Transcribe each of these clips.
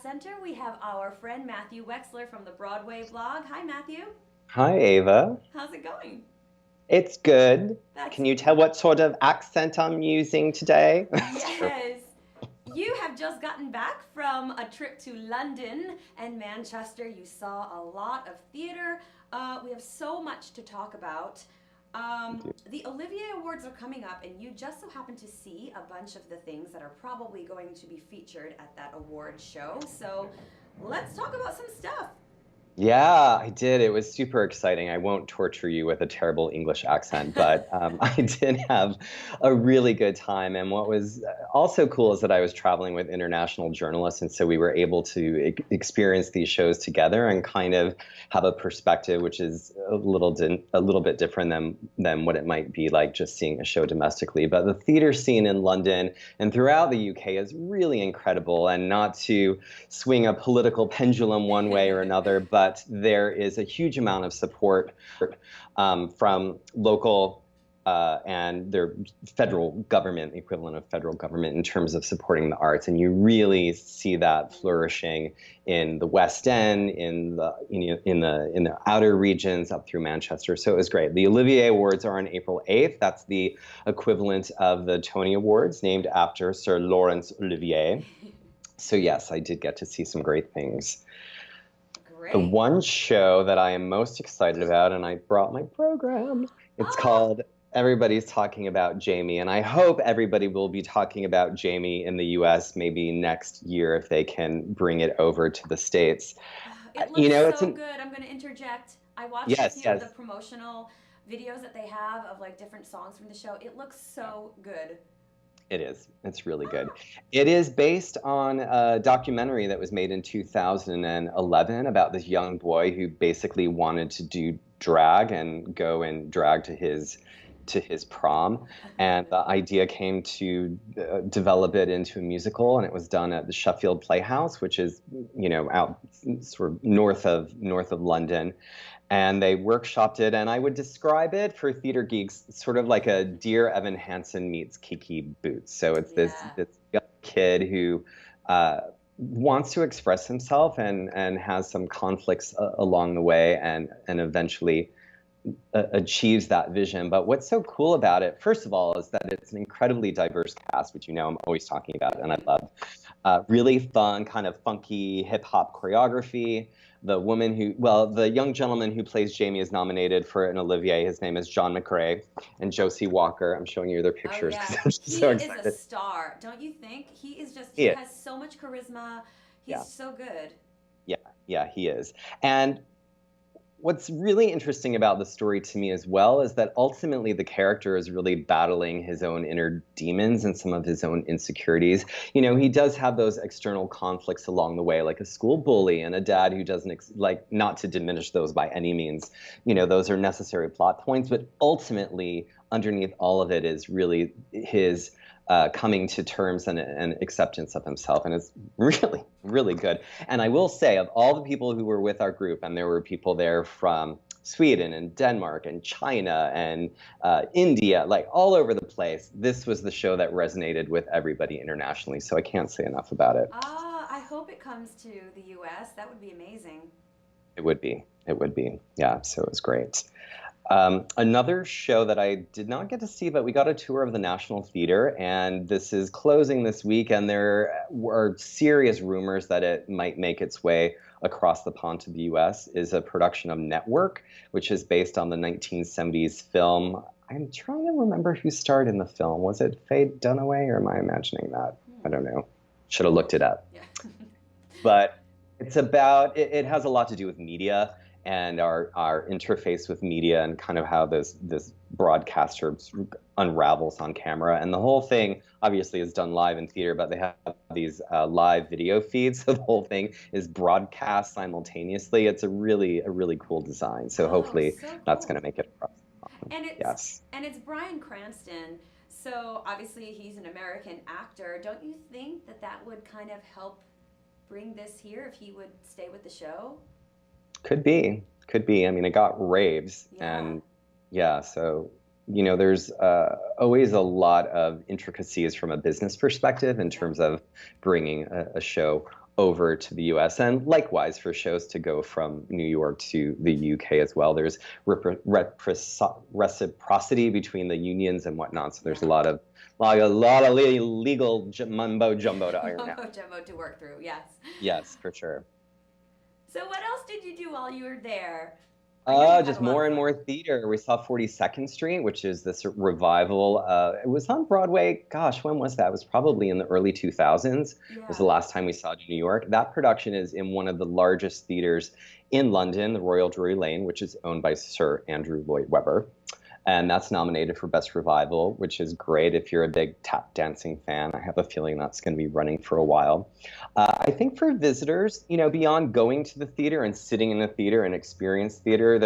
Center, we have our friend Matthew Wexler from the Broadway blog. Hi, Matthew. Hi, Ava. How's it going? It's good. That's Can you tell what sort of accent I'm using today? Sure. yes. You have just gotten back from a trip to London and Manchester. You saw a lot of theater. We have so much to talk about. The Olivier Awards are coming up, and you just so happen to see a bunch of the things that are probably going to be featured at that award show. So let's talk about some stuff. Yeah, I did. It was super exciting. I won't torture you with a terrible English accent, but I did have a really good time. And what was also cool is that I was traveling with international journalists, and so we were able to experience these shows together and kind of have a perspective, which is a little bit different than what it might be like just seeing a show domestically. But the theater scene in London and throughout the UK is really incredible, and not to swing a political pendulum one way or another, but there is a huge amount of support from local and their federal government, equivalent of federal government, in terms of supporting the arts, and you really see that flourishing in the West End, in the outer regions up through Manchester. So it was great. The Olivier Awards are on April 8th. That's the equivalent of the Tony Awards, named after Sir Laurence Olivier. So yes, I did get to see some great things. The Great. one show that I am most excited about, and I brought my program, it's Oh, called Everybody's Talking About Jamie, and I hope everybody will be talking about Jamie in the US maybe next year if they can bring it over to the States. it You looks know, so good. I'm going to interject. I watched a yes, few of the yes. promotional videos that they have of like different songs from the show. It looks so good. It is. It's really good. Ah, It is based on a documentary that was made in 2011 about this young boy who basically wanted to do drag and go and drag to his prom. And the idea came to develop it into a musical, and it was done at the Sheffield Playhouse, which is, out sort of north of London, and they workshopped it, and I would describe it for theater geeks sort of like a Dear Evan Hansen meets Kiki Boots. So it's this yeah. this young kid who wants to express himself and has some conflicts along the way, and eventually achieves that vision. But what's so cool about it, first of all, is that it's an incredibly diverse cast, which I'm always talking about, and I love. Really fun, kind of funky hip hop choreography. The young gentleman who plays Jamie is nominated for an Olivier. His name is John McRae, and Josie Walker. I'm showing you their Oh pictures yeah. because I'm just He so is a excited. star, don't you think? He Yeah, has so much charisma. He's yeah, so good. yeah, yeah, he is. And what's really interesting about the story to me as well is that ultimately the character is really battling his own inner demons and some of his own insecurities. He does have those external conflicts along the way, like a school bully and a dad who doesn't like, not to diminish those by any means. Those are necessary plot points, but ultimately underneath all of it is really his coming to terms and acceptance of himself, and it's really, really good. And I will say, of all the people who were with our group, and there were people there from Sweden and Denmark and China and India, like all over the place, this was the show that resonated with everybody internationally. So I can't say enough about it. Ah, I hope it comes to the US. That would be amazing. It would be. It would be. Yeah. So it was great. Another show that I did not get to see, but we got a tour of the National Theater, and this is closing this week, and there were serious rumors that it might make its way across the pond to the US, is a production of Network, which is based on the 1970s film. I'm trying to remember who starred in the film. Was it Faye Dunaway, or am I imagining that? I Hmm. don't know. Should have looked it up. Yeah. But it has a lot to do with media and our interface with media, and kind of how this broadcaster unravels on camera. And the whole thing obviously is done live in theater, but they have these live video feeds, so the whole thing is broadcast simultaneously. It's a really cool design, so Oh, hopefully so that's going cool. to make it across the pond. And it's Yes. and it's Bryan Cranston. So obviously he's an American actor. Don't you think that that would kind of help bring this here if he would stay with the show? Could be. Could be. I mean, it got raves, Yeah. and yeah, so there's always a lot of intricacies from a business perspective in Yeah. terms of bringing a show over to the US, and likewise for shows to go from New York to the UK as well. There's reciprocity between the unions and whatnot. So there's Yeah. a lot of legal mumbo jumbo to iron out. Mumbo jumbo to work through, yes. Yes, for sure. So what else did you do while you were there? I know you had Just a lot of more and fun. more theater. We saw 42nd Street, which is this revival. It was on Broadway. Gosh, when was that? It was probably in the early 2000s. Was the Yeah. last time we saw it in New York. That production is in one of the largest theaters in London, the Royal Drury Lane, which is owned by Sir Andrew Lloyd Webber. And that's nominated for Best Revival, which is great if you're a big tap dancing fan. I have a feeling that's going to be running for a while. I think for visitors, beyond going to the theater and sitting in the theater and experience theater,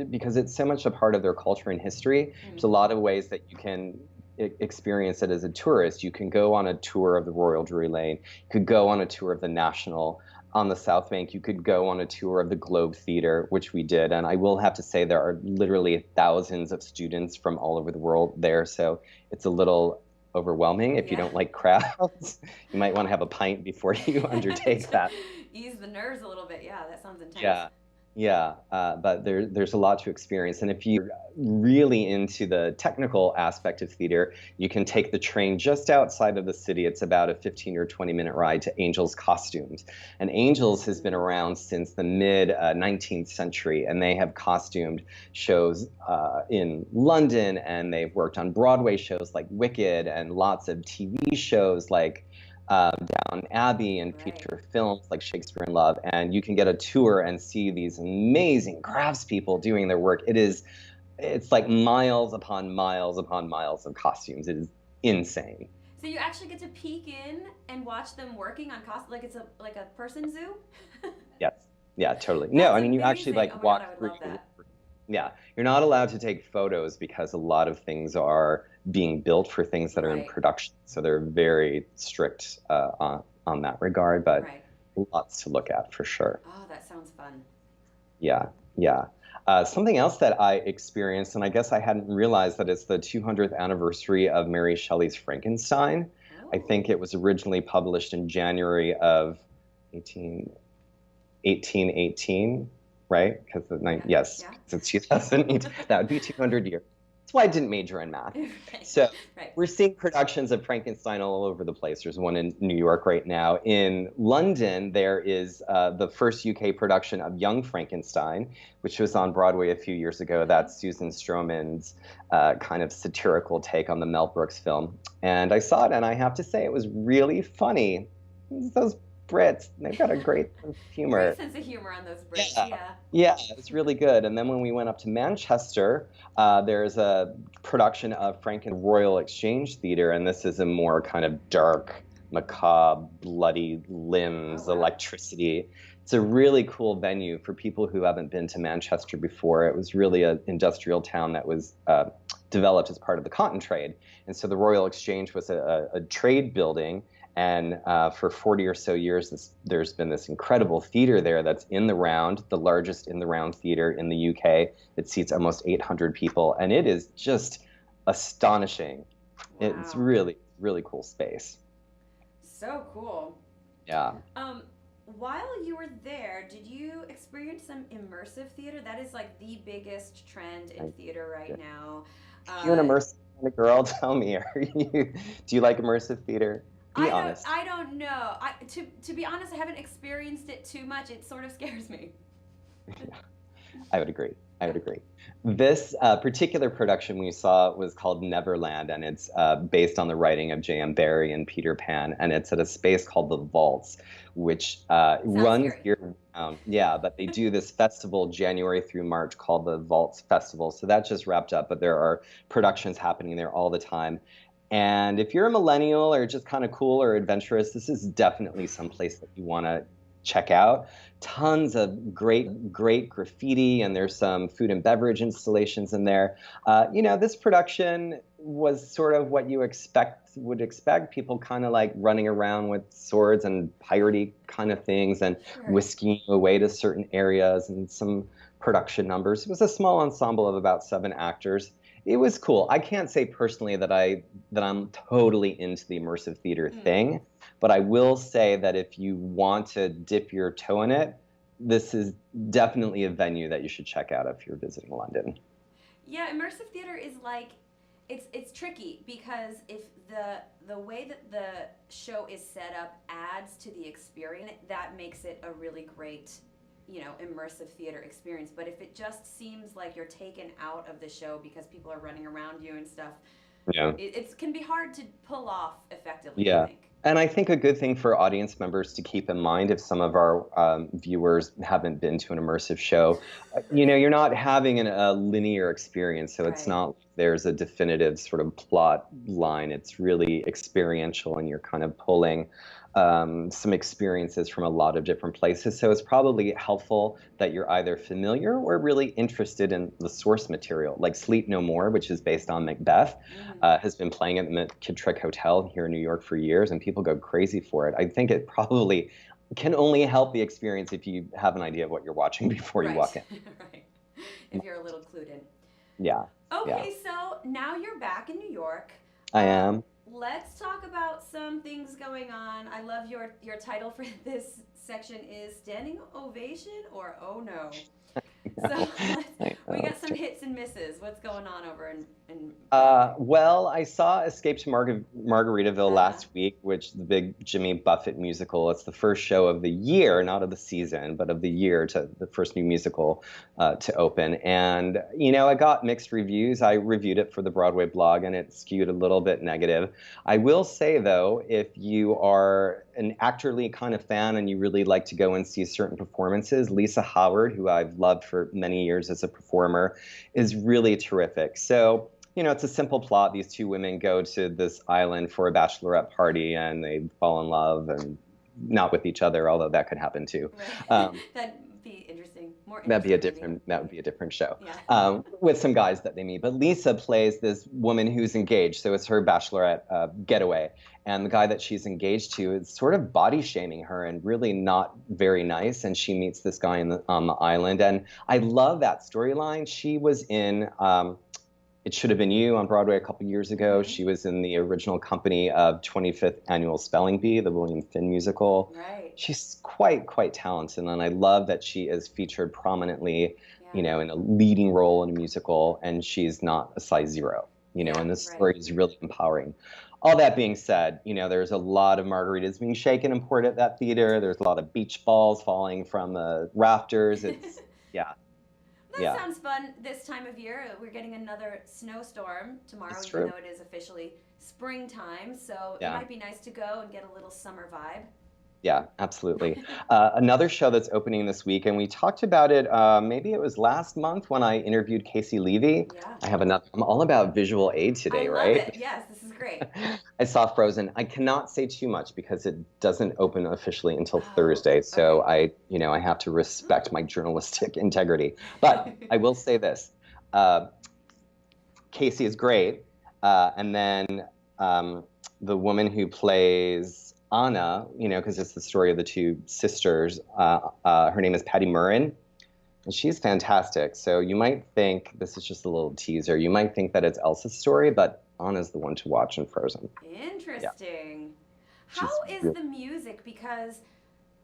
because it's so much a part of their culture and history, there's Mm. a lot of ways that you can experience it as a tourist. You can go on a tour of the Royal Drury Lane. You could go on a tour of the National on the South Bank. You could go on a tour of the Globe Theater, which we did. And I will have to say there are literally thousands of students from all over the world there. So it's a little overwhelming if you Yeah. don't like crowds. You might want to have a pint before you undertake To that. ease the nerves a little bit. Yeah, that sounds intense. Yeah, yeah, but there's a lot to experience, and if you're really into the technical aspect of theater, you can take the train just outside of the city. It's about a 15 or 20-minute ride to Angels Costumes, and Angels has been Mm. around since the mid 19th century, and they have costumed shows in London, and they've worked on Broadway shows like Wicked, and lots of TV shows like Downton Abbey and Right. feature films like Shakespeare in Love, and you can get a tour and see these amazing craftspeople doing their work. It's like miles upon miles upon miles of costumes. It is insane. So you actually get to peek in and watch them working on cost like it's a person zoo? Yes. Yeah, totally. No, That's I mean you actually amazing. Oh like my god, I walk would through. love that. Yeah, you're not allowed to take photos because a lot of things are being built for things that are in Right. production. So they're very strict on that regard, but Right. lots to look at for sure. Oh, that sounds fun. Yeah, yeah. Something else that I experienced, and I guess I hadn't realized that it's the 200th anniversary of Mary Shelley's Frankenstein. I Oh. think it was originally published in January of 18, 1818, right? Because Yeah. yes, Yeah. 'cause it's 2008. That would be 200 years. That's why I didn't major in math. Right. So Right. we're seeing productions of Frankenstein all over the place. There's one in New York right now. In London, there is the first UK production of Young Frankenstein, which was on Broadway a few years ago. That's Susan Stroman's kind of satirical take on the Mel Brooks film. And I saw it, and I have to say it was really funny. Those Brits, they've got a great sense of Great humor. sense of humor on those Brits. Yeah, Yeah. yeah, it's really good. And then when we went up to Manchester, there's a production of Franken Royal Exchange Theatre, and this is a more kind of dark, macabre, bloody Oh limbs, wow. electricity. It's a really cool venue for people who haven't been to Manchester before. It was really an industrial town that was developed as part of the cotton trade. And so the Royal Exchange was a trade building. And for 40 or so years, there's been this incredible theater there that's in the round, the largest in the round theater in the UK. It seats almost 800 people, and it is just astonishing. It's Wow. really, really cool space. So cool. Yeah. Um, while you were there, did you experience some immersive theater? That is like the biggest trend in theater right now. You an Uh, immersive kind of girl? Tell me, do you like immersive theater? Be honest. I don't know. To be honest, I haven't experienced it too much. It sort of scares me. I would agree. I would agree. This particular production we saw was called Neverland, and it's based on the writing of J.M. Barrie and Peter Pan, and it's at a space called the Vaults, which Sounds runs scary. year round. Yeah, but they do this festival January through March called the Vaults Festival. So that just wrapped up, but there are productions happening there all the time. And if you're a millennial or just kind of cool or adventurous, this is definitely some place that you want to check out. Tons of great graffiti, and there's some food and beverage installations in there. This production was sort of what you would expect. People kind of like running around with swords and piratey kind of things, and Sure. whisking away to certain areas, and some production numbers. It was a small ensemble of about 7 actors. It was cool. I can't say personally that I'm totally into the immersive theater Mm. thing, But I will say that if you want to dip your toe in it, this is definitely a venue that you should check out if you're visiting London. Yeah, immersive theater is like it's tricky because if the way that the show is set up adds to the experience, that makes it a really great, immersive theater experience. But if it just seems like you're taken out of the show because people are running around you and stuff, Yeah. it can be hard to pull off effectively, I Yeah. think. And I think a good thing for audience members to keep in mind if some of our viewers haven't been to an immersive show, you're not having a linear experience. So it's Right. not like there's a definitive sort of plot line. It's really experiential, and you're kind of pulling some experiences from a lot of different places. So it's probably helpful that you're either familiar or really interested in the source material, like Sleep No More, which is based on Macbeth, Mm. has been playing at the McKittrick Hotel here in New York for years, and people go crazy for it. I think it probably can only help the experience if you have an idea of what you're watching before you Right. walk in. Right. If you're a little clued in. Yeah, yeah, Okay, so now you're back in New York. I am. Let's talk about some things going on. I love your title for this section is Standing Ovation or Oh No. So we got some hits and misses. What's going on over in Broadway? Well, I saw Escape to Margaritaville Uh-huh. last week, which is the big Jimmy Buffett musical. It's the first show of the year, not of the season, but of the year, to the first new musical to open. And, I got mixed reviews. I reviewed it for the Broadway blog, and it skewed a little bit negative. I will say, though, if you are an actorly kind of fan and you really like to go and see certain performances, Lisa Howard, who I've loved for many years as a performer, is really terrific. So, it's a simple plot. These two women go to this island for a bachelorette party and they fall in love, and not with each other, although that could happen too. Right. Um, That'd be interesting. More That'd be interesting maybe. that would be a different show, Yeah. with some guys that they meet. But Lisa plays this woman who's engaged, so it's her bachelorette getaway, and the guy that she's engaged to is sort of body shaming her and really not very nice. And she meets this guy on the island, and I love that storyline. She was in It Should Have Been You on Broadway a couple years ago. Mm-hmm. She was in the original company of 25th Annual Spelling Bee, the William Finn musical. Right. She's quite talented, and I love that she is featured prominently, Yeah. in a leading role in a musical, and she's not a size zero, Yeah, and this right. story is really empowering. All that being said, there's a lot of margaritas being shaken and poured at that theater. There's a lot of beach balls falling from the rafters. It's, yeah, That yeah, sounds fun this time of year. We're getting another snowstorm tomorrow, it's even true. though it is officially springtime. So it Yeah. might be nice to go and get a little summer vibe. Yeah, absolutely. Another show that's opening this week, and we talked about it, maybe it was last month when I interviewed Casey Levy. Yeah. I have another, I'm all about visual aid I today, love right? it. Yes, this is great. I saw Frozen. I cannot say too much because it doesn't open officially until Oh, Thursday. So okay. I have to respect my journalistic integrity. But I will say this, uh, Casey is great. And then the woman who plays Anna, because it's the story of the two sisters, her name is Patty Murrin, and she's fantastic. So you might think, this is just a little teaser, you might think that it's Elsa's story, but Anna's the one to watch in Frozen. Yeah, Interesting. How she's is really, the music? Because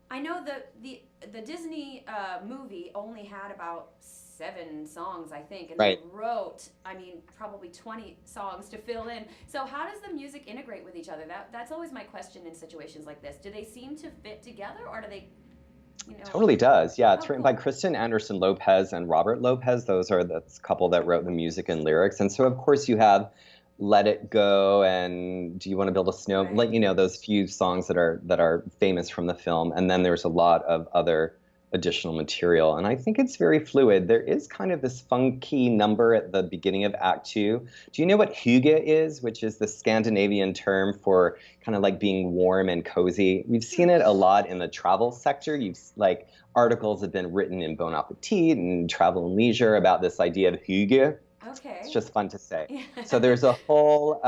I know the Disney movie only had about 7 songs, I think, and they right. wrote, I mean, probably 20 songs to fill in. So how does the music integrate with each other? That's always my question in situations like this. Do they seem to fit together, or do they, you know? Totally does. Yeah, Oh, it's written by cool. Kristen Anderson Lopez and Robert Lopez. Those are the couple that wrote the music and lyrics. And so, of course, you have Let It Go and Do You Want to Build a Snow? Right. Those few songs that are famous from the film. And then there's a lot of other additional material. And I think it's very fluid. There is kind of this funky number at the beginning of Act Two. Do you know what hygge is, which is the Scandinavian term for kind of like being warm and cozy? We've seen it a lot in the travel sector. Articles have been written in Bon Appetit and Travel and Leisure about this idea of hygge. It's Okay. just fun to say. So there's a whole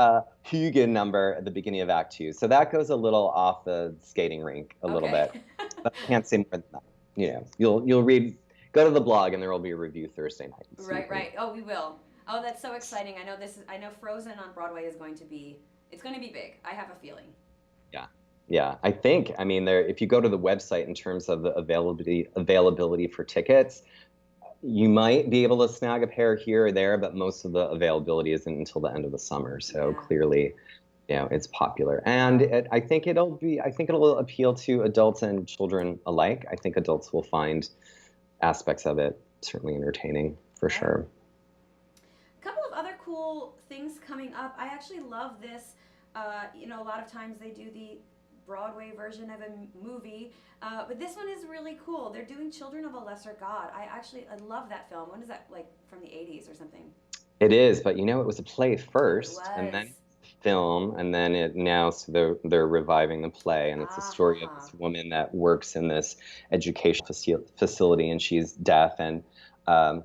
hygge number at the beginning of Act Two. So that goes a little off the skating rink a little Okay. bit, but I can't say more than that. You'll read, go to the blog, and there will be a review Thursday night. So Right, right. Oh, we will. Oh, that's so exciting. I know Frozen on Broadway is going to be, it's going to be big. I have a feeling. Yeah. Yeah, I mean, there, if you go to the website in terms of the availability for tickets, you might be able to snag a pair here or there, but most of the availability isn't until the end of the summer. So Yeah. clearly, it's popular, and I think it'll appeal to adults and children alike. I think adults will find aspects of it certainly entertaining for Right. sure. A couple of other cool things coming up. I actually love this. A lot of times they do the Broadway version of a movie, but this one is really cool. They're doing Children of a Lesser God. I love that film. When is that, like from the 80s or something? It is, but it was a play Oh, it first, and then was. film, and then it now so they're reviving the play, and it's a Ah, ha, story of ha. this woman that works in this education facility, and she's deaf, and um,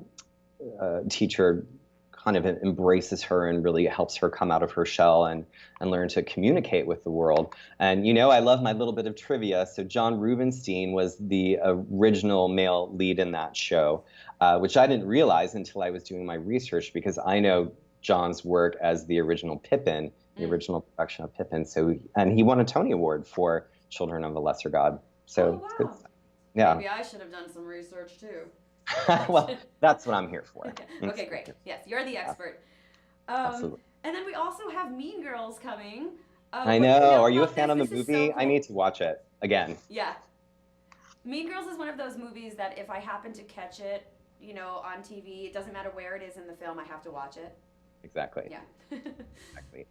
a teacher kind of embraces her and really helps her come out of her shell and learn to communicate with the world. And I love my little bit of trivia. So John Rubinstein was the original male lead in that show, which I didn't realize until I was doing my research because I know John's work as the original Pippin, the Mm. original production of Pippin. And he won a Tony Award for Children of a Lesser God. Oh, So it's good. wow. Yeah. Maybe I should have done some research too. Well, that's what I'm here for. Okay, great. Yes, you're the Yeah, expert. Um, absolutely. and then we also have Mean Girls coming. I What do you know. know Are you a about fan this? of the This is so movie? I cool. need to watch it again. Yeah. Mean Girls is one of those movies that if I happen to catch it, on TV, it doesn't matter where it is in the film, I have to watch it. Exactly. Yeah. Exactly.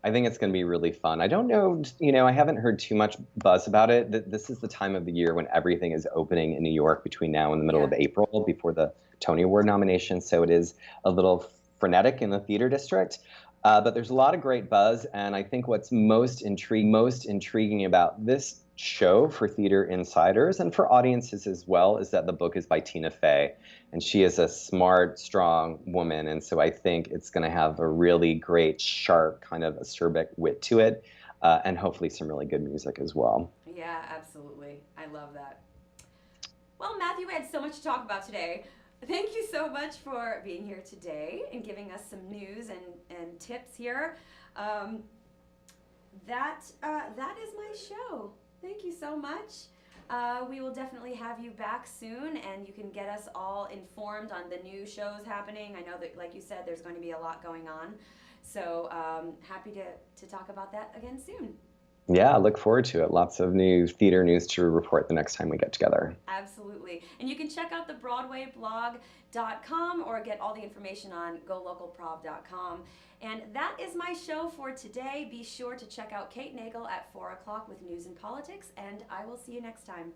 I think it's going to be really fun. I don't know, I haven't heard too much buzz about it. This is the time of the year when everything is opening in New York between now and the middle Yeah. of April before the Tony Award nomination. So it is a little frenetic in the theater district. But there's a lot of great buzz. And I think what's most intriguing about this show for theater insiders and for audiences as well is that the book is by Tina Fey. And she is a smart, strong woman. And so I think it's going to have a really great, sharp, kind of acerbic wit to it, and hopefully some really good music as well. Yeah, absolutely. I love that. Well, Matthew, we had so much to talk about today. Thank you so much for being here today and giving us some news and tips here. Um, that is my show. Thank you so much. We will definitely have you back soon, and you can get us all informed on the new shows happening. I know that, like you said, there's going to be a lot going on. So happy to talk about that again soon. Yeah, I look forward to it. Lots of new theater news to report the next time we get together. Absolutely. And you can check out the BroadwayBlog.com or get all the information on GoLocalProv.com. And that is my show for today. Be sure to check out Kate Nagel at 4 o'clock with news and politics, and I will see you next time.